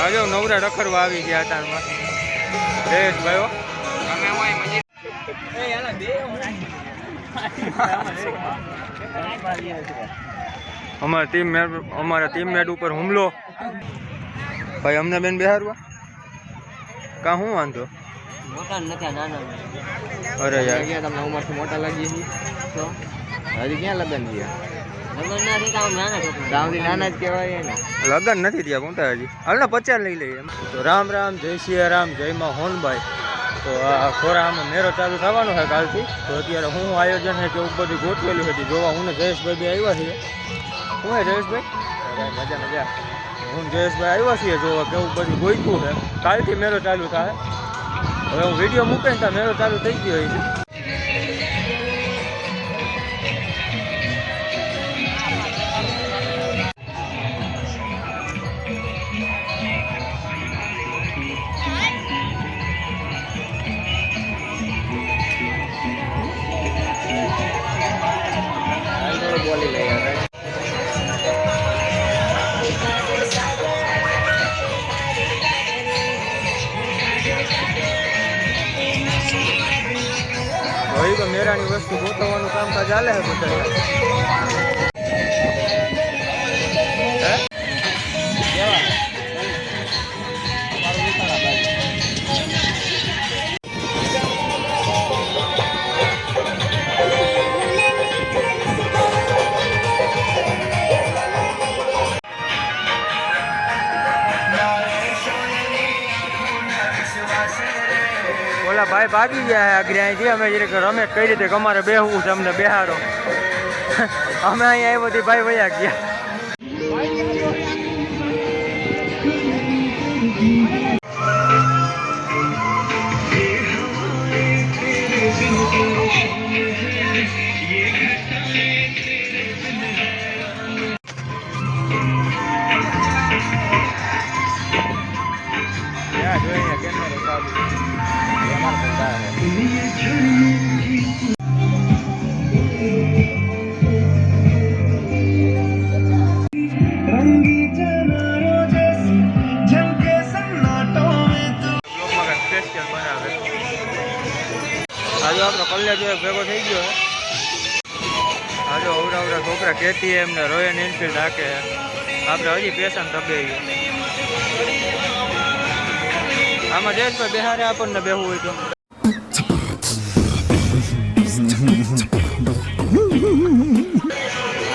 આજે નવરા રખડવા આવી ગયા અટાણમાં રેસ ભાઈઓ અમારા ટીમમેટ ઉપર હુમલો ભાઈ અમને બેન બિહારવા કા હું વાંધો મોટા નથી નાના અરે યાર તમને ઉંમરથી મોટા લાગીએ છીએ તો હજી ક્યાં લગ્ન થયા નાના જ કહેવાય ને લગ્ન નથી થયા કોણતા હજી હાલ ને 50 લઈ લઈએ તો રામ રામ જય સિયા રામ જય માં હોનભાઈ તો આ ખોરામાં મેળો ચાલુ થવાનો છે કાલથી તો અત્યારે હું આયોજન છે કેવું બધું ગોઠવેલું હતી જોવા હું ને જયેશભાઈ બી આવ્યા છીએ હું જયેશભાઈ મજા મજા હું જયેશભાઈ આવ્યા છીએ જોવા કેવું બધું ગોઠવું છે કાલથી મેળો ચાલુ થાય હવે હું વિડીયો મૂકે ને ત્યાં મેળો ચાલુ થઈ ગયો છે બોલી લઈએ ભાઈ તો મેરાની વસ્તુ ગોઠવવાનું કામકાજ ચાલે છે બધા ઓલા ભાઈ ભાગી ગયા અગ્રયાથી અમે જે રમેશ કઈ રીતે કે અમારે બેહવું છે અમને બેહારો અમે અહીંયા એ બધી ભાઈ વયા ગયા જોઈએ કેમેરો ચાલુ આજે આપણો કલ્યાણ જો ભેગો થઈ ગયો આજે અવરા અવરા છોકરા KTM ને રોયલ એનફિલ્ડ રાખે આપણે હજી પેશન દબે આમાં જયેશભાઈ બિહારે આપણને બેહવું હોય તો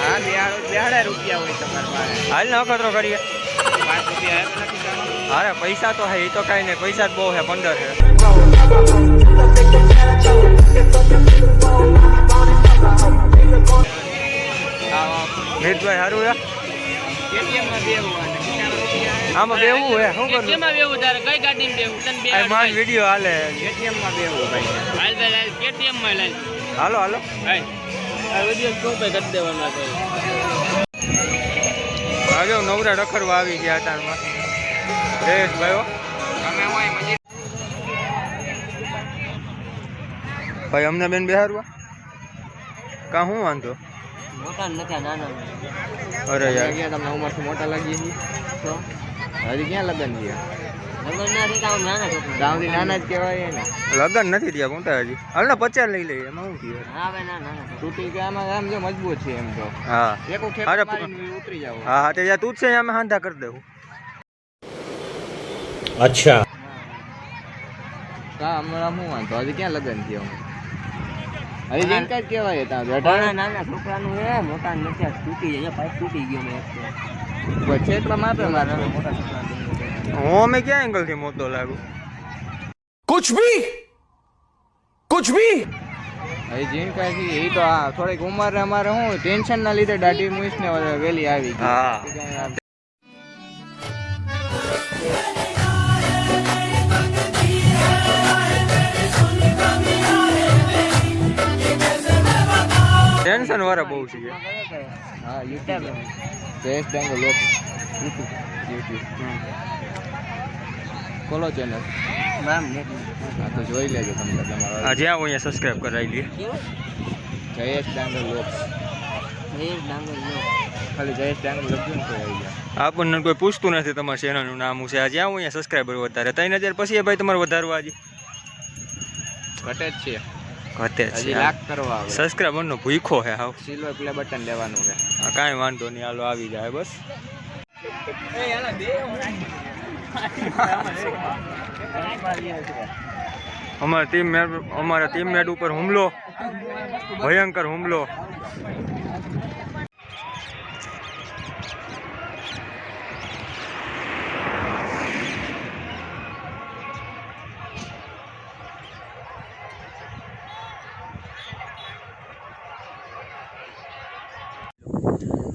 હા બિહાડા રૂપિયા હોય તમારે હાલ ને અખતરો કરીએ 5 રૂપિયા અરે પૈસા તો હે એ તો કાંઈ નહીં પૈસા જ બહુ છે 15 છે મિતભાઈ સારું આમાં બેવું હે શું કરું કેમાં બેવું તારે કઈ ગાડીમાં બેવું તને બે માન વિડિયો હાલે KTM માં બેવું ભાઈ હાલ KTM માં લઈ હાલો હાલો હાય આ વિડિયો શું પે કરી દેવાનો છે આજે નવરા રખડવા આવી ગયા અટાણમાં રેસ ભાઈઓ અમે હોય મજી ભાઈ અમને બેન બિહારવા કા હું વાંધો મોટા નથી નાના અરે યાર તમને ઉંમરથી મોટા લાગીએ છીએ તો હજી ક્યાં લગ્ન થયા નાના જ કહેવાય ને લગ્ન નથી થયા કોણતા હજી હાલ ને 50 લઈ લઈએ એમાં શું થયું તૂટી ગયા આમાં આમ જો મજબૂત છે એમ તો હા એક ઉતરી જાવ હા હા તે યા તું જ છે અમે હાંધા કરી દેવું અચ્છા કા હમણાં હું વાંધો હજી ક્યાં લગ્ન થયા હજી જેનકા જ કહેવાય ત્યાં નાના છોકરાનું હે મોટા નથી તૂટી જાય પાઇપ તૂટી ગયો મેં પછી એટલા માપે મારે મોટા છોકરા હું અમે ક્યાં એંગલ થી મોટો લાગુ कुछ भी હજી જેનકા છે એ તો આ થોડીક ઉંમર અમારે હું ટેન્શન ના લીધે દાઢી મૂઈસ ને વેલી આવી ગઈ હા ટેન્શન વાળા બહુ છે હા યુટ્યુબ જયેશ ડાંગર લોક યુટ્યુબ ફોલો ચેનલ નામ હા તો જોઈ લેજો તમને તમારા આ જ્યાં હું અહીંયા સબસ્ક્રાઇબ કરાવી લઈએ જયેશ ડાંગર લોક ખાલી જયેશ ડાંગર લખજો ને તો આવી જાય આપણને કોઈ પૂછતું નથી તમારા ચેનલનું નામ શું છે. આજે આવું અહીંયા સબસ્ક્રાઈબર વધારે 3000 પછી ભાઈ તમારે વધારવા હજી ઘટે જ છે, ઘટે જ હજી છે. લાખ કરવા આવે. સબસ્ક્રાઈબરનો ભૂખો છે હાવ. સિલ્વર પ્લે બટન લેવાનું છે. હા, કાંઈ વાંધો નહીં, હાલો આવી જાય બસ. અમારા ટીમમેટ ઉપર હુમલો, ભયંકર હુમલો.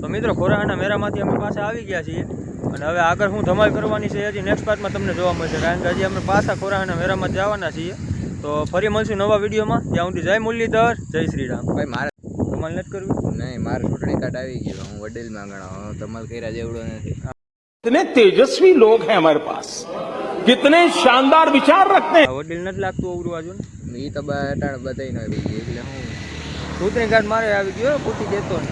તો મિત્રો ખોરાહાના મેળામાંથી અમે પાછા આવી ગયા છીએ અને હવે આગળ શું ધમાલ કરવાની છે હજી નેક્સ્ટ પાર્ટમાં તમને જોવા મળશે, કારણ કે હજી અમે પાછા ખોરાહાના મેળામાં જવાના છીએ. તો ફરી મળશું નવા વિડીયોમાં. ત્યાં સુધી જય મુરલીધર, જય શ્રી રામ. ભાઈ મારે ધમાલ નથી કરવી? નહીં, મારે ચૂંટણી કાર્ડ આવી ગયું, હું વડીલમાં ગણાવ, ધમાલ કર્યા જેવડો નથી. कितने तेजस्वी लोग हैं हमारे पास, कितने शानदार विचार रखते हैं. આ વડીલ નથી લાગતું અવરું આજુ ને. એ તો અટાણ બધાય ન રહી ગઈ, એટલે હું ચૂંટણી કાર્ડ મારે આવી ગયો, પૂછી દેતો ને.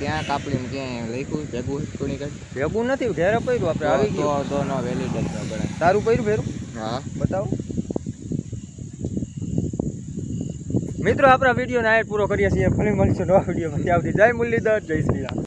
ક્યાં કાપલીને ક્યાંય લખ્યું ભેગું ચૂંટણી કાર્ડ ભેગું નથી, ઘેરે પડ્યું આપણે આવી ગયું. તો ન વેલિડ જ ન ગણાય. તારું પડ્યું ભેરું? હા બતાવો. મિત્રો આપણા વિડીયોને આ પૂરો કરીએ છીએ. ફરી મળીશું નવા વિડીયોમાં. ત્યાં સુધી જય મુરલીધર, જય શ્રી રામ.